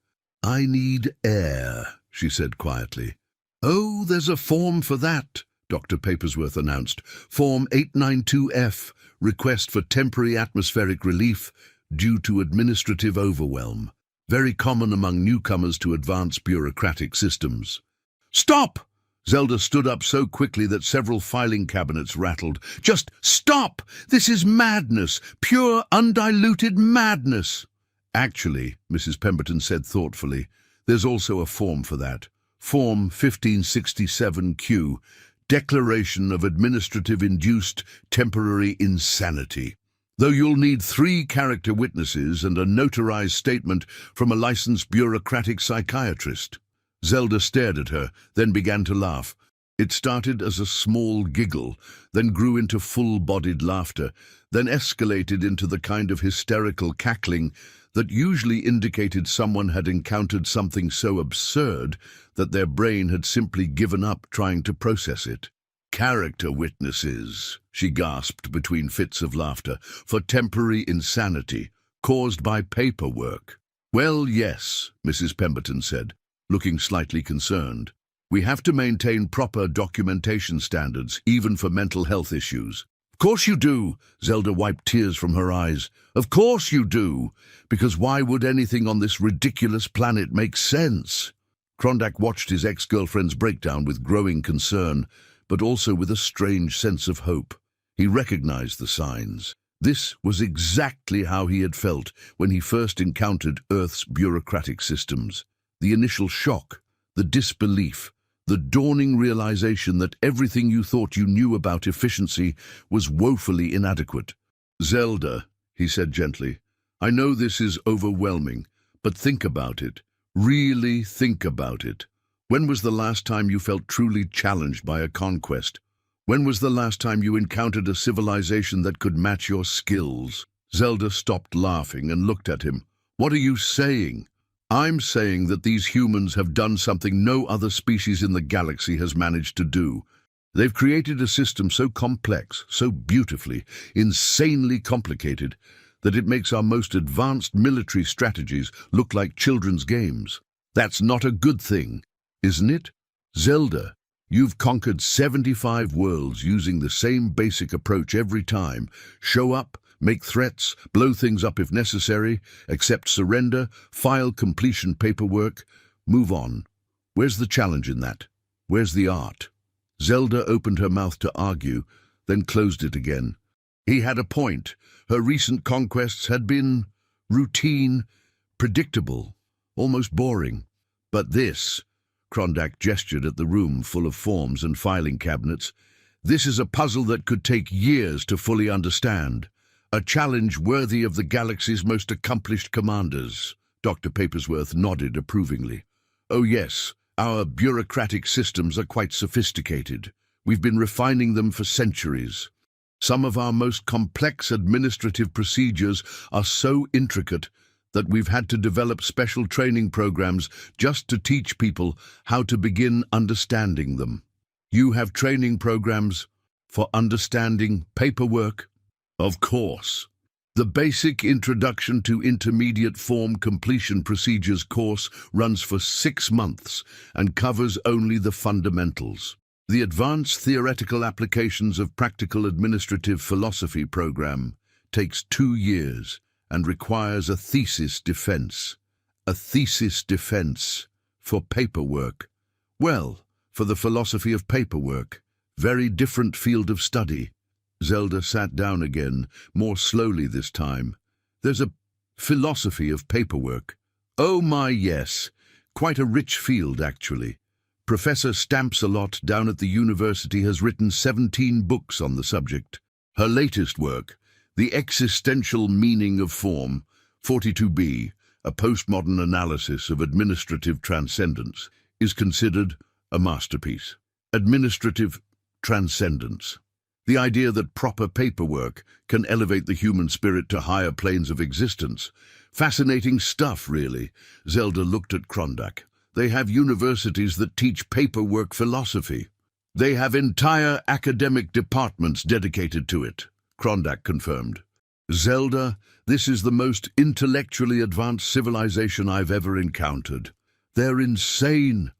I need air, she said quietly. Oh, there's a form for that, Dr. Papersworth announced. Form 892F, request for temporary atmospheric relief due to administrative overwhelm. Very common among newcomers to advanced bureaucratic systems. Stop! Zelda stood up so quickly that several filing cabinets rattled. Just stop! This is madness! Pure, undiluted madness! Actually, Mrs. Pemberton said thoughtfully, there's also a form for that. Form 1567Q, Declaration of Administrative-Induced Temporary Insanity. Though you'll need 3 character witnesses and a notarized statement from a licensed bureaucratic psychiatrist. Zelda stared at her, then began to laugh. It started as a small giggle, then grew into full-bodied laughter, then escalated into the kind of hysterical cackling that usually indicated someone had encountered something so absurd that their brain had simply given up trying to process it. Character witnesses, she gasped between fits of laughter, for temporary insanity caused by paperwork. Well, yes, Mrs. Pemberton said, looking slightly concerned. We have to maintain proper documentation standards, even for mental health issues. Of course you do, Zelda wiped tears from her eyes. Of course you do, because why would anything on this ridiculous planet make sense? Krondak watched his ex-girlfriend's breakdown with growing concern, but also with a strange sense of hope. He recognized the signs. This was exactly how he had felt when he first encountered Earth's bureaucratic systems. The initial shock, the disbelief, the dawning realization that everything you thought you knew about efficiency was woefully inadequate. "Zelda," he said gently, "I know this is overwhelming, but think about it. Really think about it. When was the last time you felt truly challenged by a conquest? When was the last time you encountered a civilization that could match your skills?" Zelda stopped laughing and looked at him. "What are you saying?" "I'm saying that these humans have done something no other species in the galaxy has managed to do. They've created a system so complex, so beautifully, insanely complicated, that it makes our most advanced military strategies look like children's games. That's not a good thing, isn't it? Zelda, you've conquered 75 worlds using the same basic approach every time. Show up, make threats, blow things up if necessary, accept surrender, file completion paperwork, move on. Where's the challenge in that? Where's the art?" Zelda opened her mouth to argue, then closed it again. He had a point. Her recent conquests had been routine, predictable, almost boring. But this, Krondak gestured at the room full of forms and filing cabinets, this is a puzzle that could take years to fully understand. A challenge worthy of the galaxy's most accomplished commanders. Dr. Papersworth nodded approvingly. "Oh yes, our bureaucratic systems are quite sophisticated. We've been refining them for centuries. Some of our most complex administrative procedures are so intricate that we've had to develop special training programs just to teach people how to begin understanding them." "You have training programs for understanding paperwork?" "Of course. The Basic Introduction to Intermediate Form Completion Procedures course runs for 6 months and covers only the fundamentals. The Advanced Theoretical Applications of Practical Administrative Philosophy program takes 2 years and requires a thesis defense." "A thesis defense for paperwork?" "Well, for the philosophy of paperwork. Very different field of study." Zelda sat down again, more slowly this time. "There's a philosophy of paperwork." "Oh my, yes. Quite a rich field, actually. Professor Stamps-a-Lot down at the university has written 17 books on the subject. Her latest work, The Existential Meaning of Form, 42b, a postmodern analysis of administrative transcendence, is considered a masterpiece." Administrative transcendence. The idea that proper paperwork can elevate the human spirit to higher planes of existence. Fascinating stuff, really. Zelda looked at Krondak. "They have universities that teach paperwork philosophy. They have entire academic departments dedicated to it," Krondak confirmed. "Zelda, this is the most intellectually advanced civilization I've ever encountered. They're insane.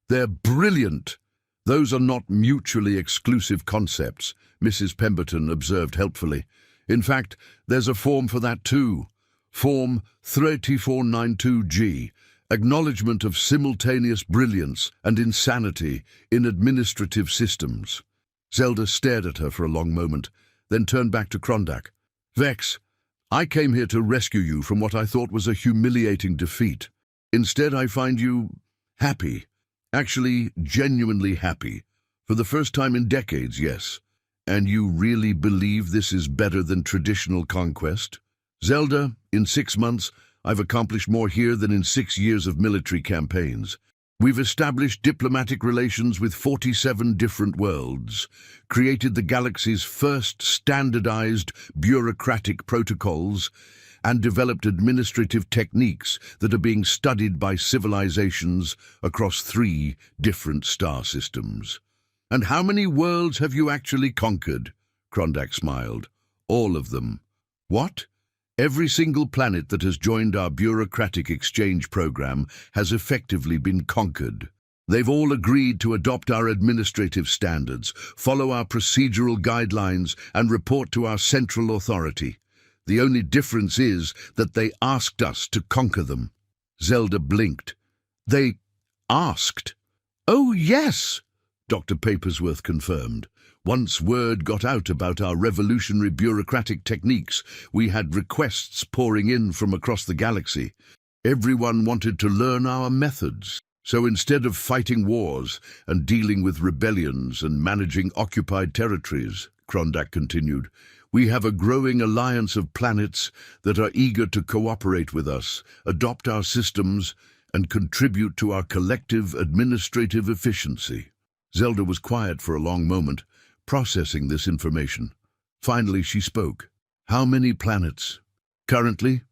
They're brilliant. Those are not mutually exclusive concepts," Mrs. Pemberton observed helpfully. "In fact, there's a form for that too. Form 3492G, Acknowledgement of Simultaneous Brilliance and Insanity in Administrative Systems." Zelda stared at her for a long moment, then turned back to Krondak. "Vex, I came here to rescue you from what I thought was a humiliating defeat. Instead, I find you happy. Actually, genuinely happy. For the first time in decades, yes. And you really believe this is better than traditional conquest? Zelda, in 6 months, I've accomplished more here than in 6 years of military campaigns. We've established diplomatic relations with 47 different worlds, created the galaxy's first standardized bureaucratic protocols, and developed administrative techniques that are being studied by civilizations across 3 different star systems. And how many worlds have you actually conquered? Krondak smiled. All of them. What? Every single planet that has joined our bureaucratic exchange program has effectively been conquered. They've all agreed to adopt our administrative standards, follow our procedural guidelines, and report to our central authority. The only difference is that they asked us to conquer them." Zelda blinked. "They asked?" "Oh, yes," Dr. Papersworth confirmed. "Once word got out about our revolutionary bureaucratic techniques, we had requests pouring in from across the galaxy. Everyone wanted to learn our methods. So instead of fighting wars and dealing with rebellions and managing occupied territories," Krondak continued, "we have a growing alliance of planets that are eager to cooperate with us, adopt our systems, and contribute to our collective administrative efficiency." Zelda was quiet for a long moment, processing this information. Finally, she spoke. "How many planets?" "Currently,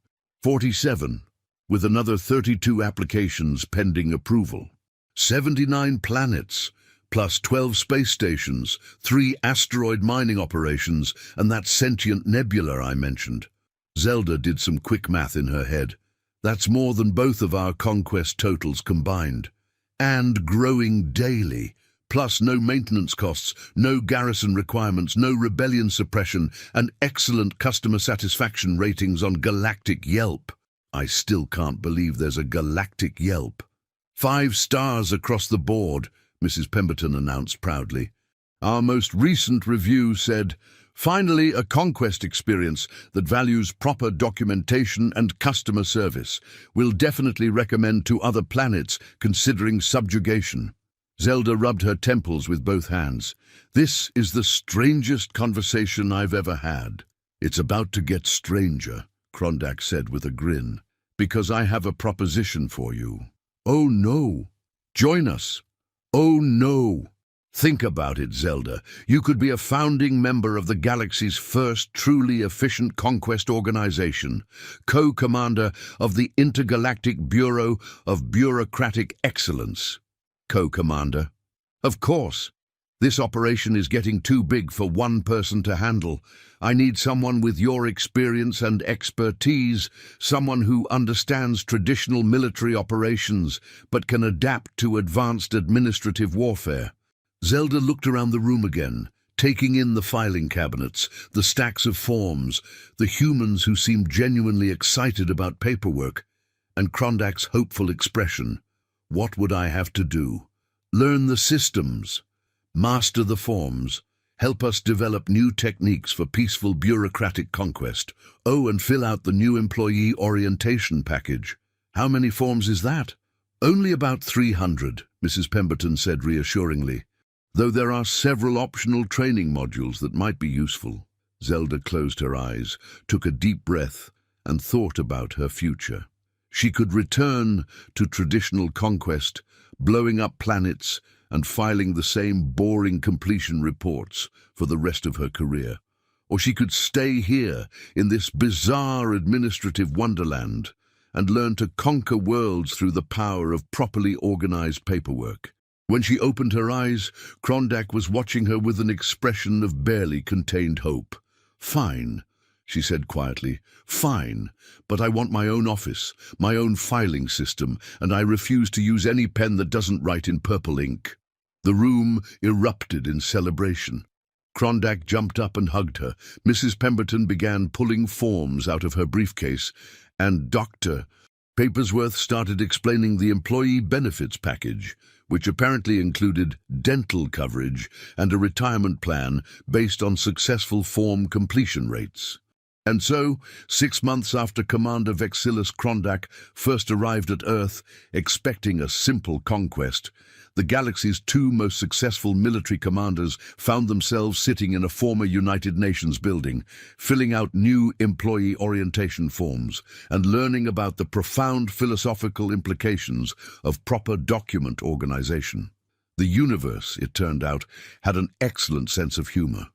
47, with another 32 applications pending approval. 79 planets, plus 12 space stations, 3 asteroid mining operations, and that sentient nebula I mentioned." Zelda did some quick math in her head. "That's more than both of our conquest totals combined. And growing daily. Plus no maintenance costs, no garrison requirements, no rebellion suppression, and excellent customer satisfaction ratings on Galactic Yelp. I still can't believe there's a Galactic Yelp. 5 stars across the board," Mrs. Pemberton announced proudly. "Our most recent review said, 'Finally, a conquest experience that values proper documentation and customer service. We'll definitely recommend to other planets considering subjugation.'" Zelda rubbed her temples with both hands. "This is the strangest conversation I've ever had." "It's about to get stranger," Krondak said with a grin, "because I have a proposition for you." "Oh no. Join us." "Oh no. Think about it, Zelda. You could be a founding member of the galaxy's first truly efficient conquest organization, co-commander of the Intergalactic Bureau of Bureaucratic Excellence." "Co-commander?" "Of course. This operation is getting too big for one person to handle. I need someone with your experience and expertise, someone who understands traditional military operations but can adapt to advanced administrative warfare." Zelda looked around the room again, taking in the filing cabinets, the stacks of forms, the humans who seemed genuinely excited about paperwork, and Krondak's hopeful expression. "What would I have to do? Learn the systems, master the forms, help us develop new techniques for peaceful bureaucratic conquest. Oh, and fill out the new employee orientation package." "How many forms is that?" "Only about 300, Mrs. Pemberton said reassuringly, "though there are several optional training modules that might be useful." Zelda closed her eyes, took a deep breath, and thought about her future. She could return to traditional conquest, blowing up planets and filing the same boring completion reports for the rest of her career. Or she could stay here in this bizarre administrative wonderland and learn to conquer worlds through the power of properly organized paperwork. When she opened her eyes, Krondak was watching her with an expression of barely contained hope. "Fine," she said quietly, "fine, but I want my own office, my own filing system, and I refuse to use any pen that doesn't write in purple ink." The room erupted in celebration. Krondak jumped up and hugged her. Mrs. Pemberton began pulling forms out of her briefcase, and Dr. Papersworth started explaining the employee benefits package, which apparently included dental coverage and a retirement plan based on successful form completion rates. And so, 6 months after Commander Vexillus Krondak first arrived at Earth, expecting a simple conquest, the galaxy's 2 most successful military commanders found themselves sitting in a former United Nations building, filling out new employee orientation forms and learning about the profound philosophical implications of proper document organization. The universe, it turned out, had an excellent sense of humor.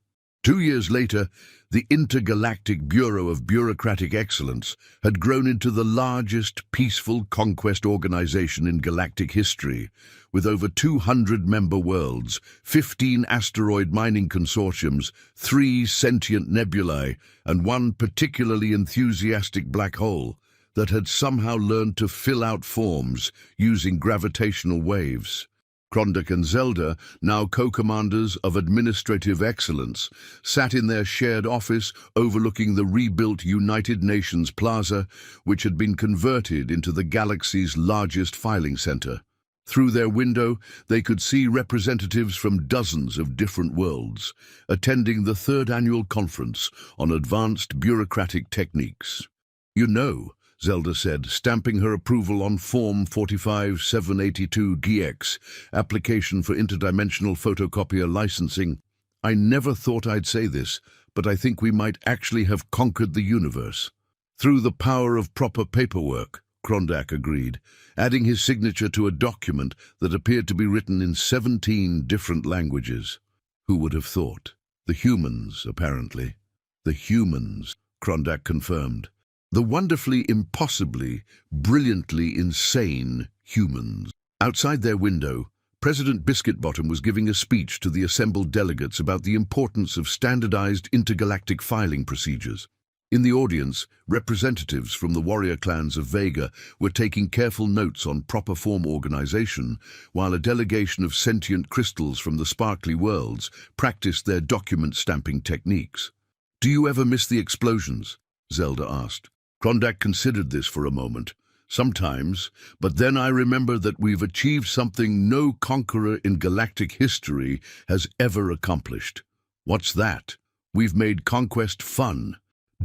2 years later, the Intergalactic Bureau of Bureaucratic Excellence had grown into the largest peaceful conquest organization in galactic history, with over 200 member worlds, 15 asteroid mining consortiums, 3 sentient nebulae, and 1 particularly enthusiastic black hole that had somehow learned to fill out forms using gravitational waves. Krondak and Zelda, now co-commanders of Administrative Excellence, sat in their shared office overlooking the rebuilt United Nations Plaza, which had been converted into the galaxy's largest filing center. Through their window, they could see representatives from dozens of different worlds, attending the third annual conference on advanced bureaucratic techniques. "You know," Zelda said, stamping her approval on Form 45782-GX, Application for Interdimensional Photocopier Licensing. "I never thought I'd say this, but I think we might actually have conquered the universe." "Through the power of proper paperwork," Krondak agreed, adding his signature to a document that appeared to be written in 17 different languages. Who would have thought? The humans, apparently. The humans, Krondak confirmed. The wonderfully, impossibly, brilliantly insane humans. Outside their window, President Biscuitbottom was giving a speech to the assembled delegates about the importance of standardized intergalactic filing procedures. In the audience, representatives from the warrior clans of Vega were taking careful notes on proper form organization, while a delegation of sentient crystals from the sparkly worlds practiced their document stamping techniques. "Do you ever miss the explosions?" Zelda asked. Krondak considered this for a moment. "Sometimes, but then I remember that we've achieved something no conqueror in galactic history has ever accomplished." "What's that?" "We've made conquest fun."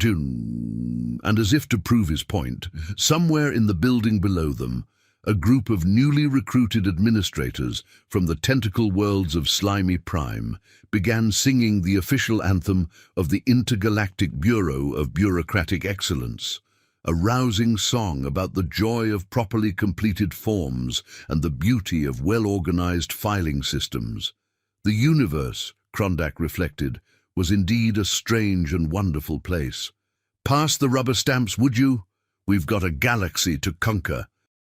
And as if to prove his point, somewhere in the building below them, a group of newly recruited administrators from the tentacle worlds of Slimy Prime began singing the official anthem of the Intergalactic Bureau of Bureaucratic Excellence, a rousing song about the joy of properly completed forms and the beauty of well-organized filing systems. The universe, Krondak reflected, was indeed a strange and wonderful place. "Pass the rubber stamps, would you? We've got a galaxy to conquer."